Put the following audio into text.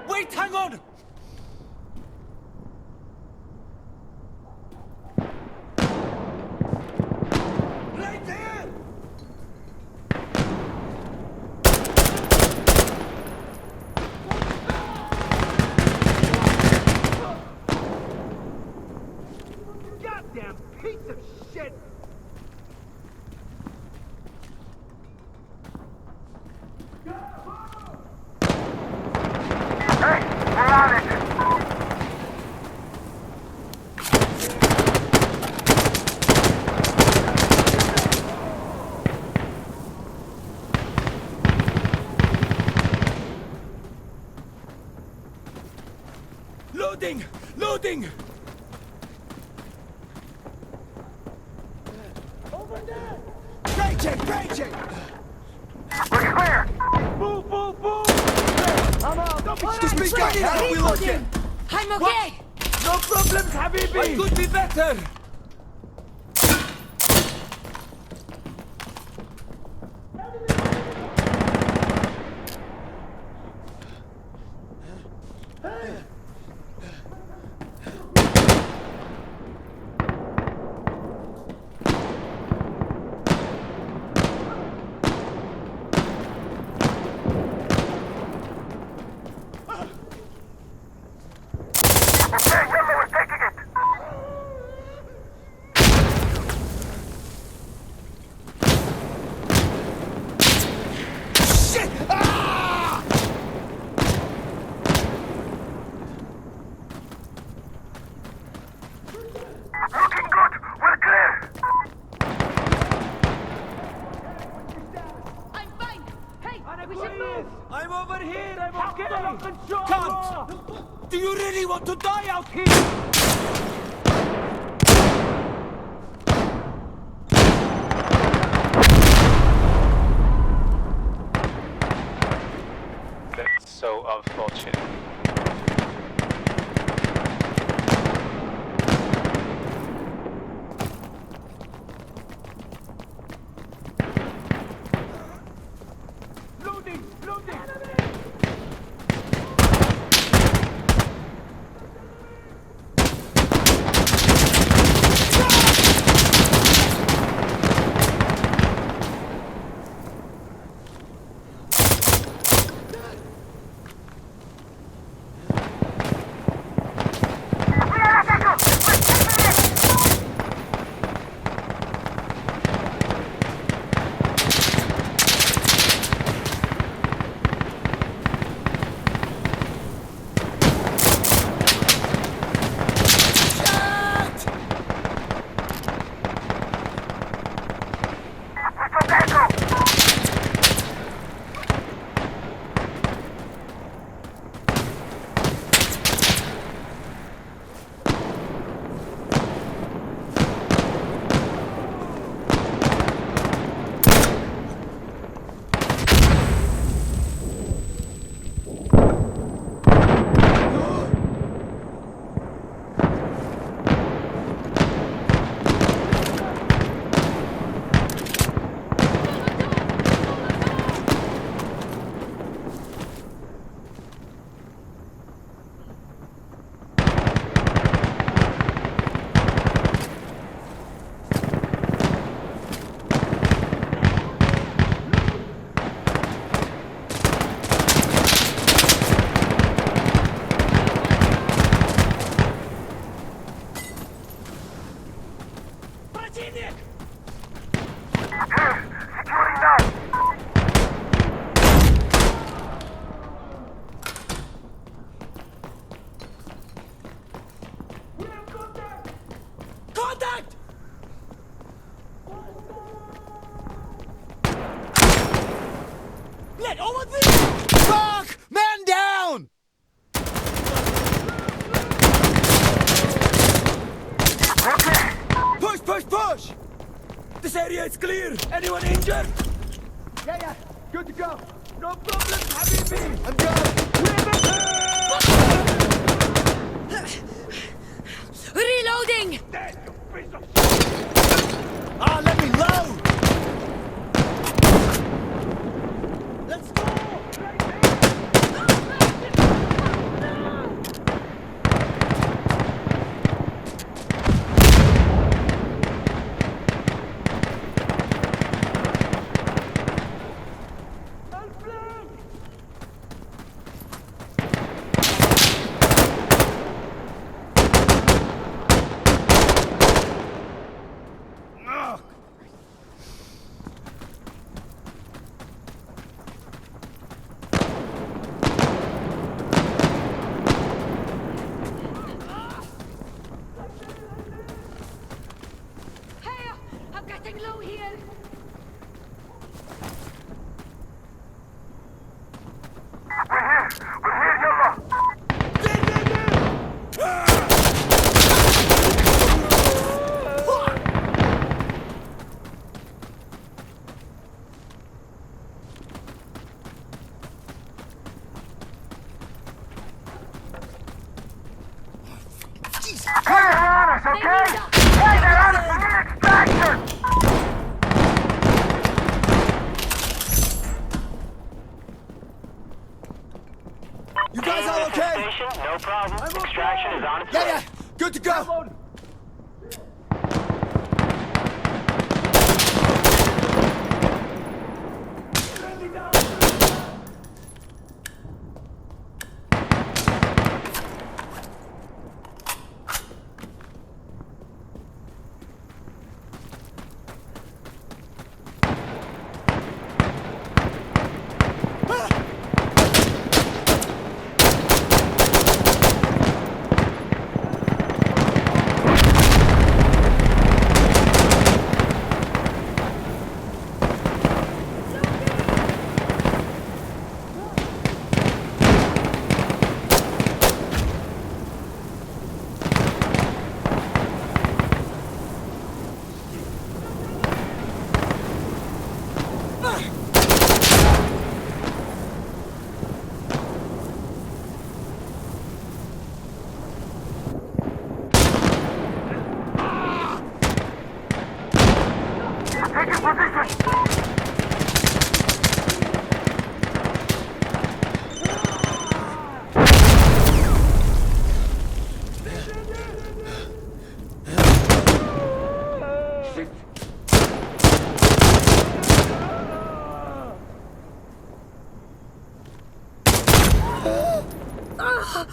Wait, hang on! Right there! Goddamn piece of shit! Hey, we're on it! Loading! Loading! Over there! Raging! We're clear! Move! I'm out! Just be careful! How are we looking? I'm okay! No problems, Habibi! I could be better! Okay, someone's taking it! Shit! Ah! Looking good! We're clear! I'm fine! Hey, we should move! I'm over here! I'm okay! Can't! Do you really want to die out here? That's so unfortunate. Loading! Let over this! Fuck! Man down! Okay. Push, push, push! This area is clear. Anyone injured? Yeah. Good to go. No problem, Habibi. I'm going. Reloading! Dead, you piece of Ah, let me load! Let's go! Hey, I'm getting low here. We're here, Yellow. Clear on us, okay? Hey, they're on us. We need extraction. You guys all okay? No problem. Extraction is on its way. Yeah. Good to go. Take your position. Ah!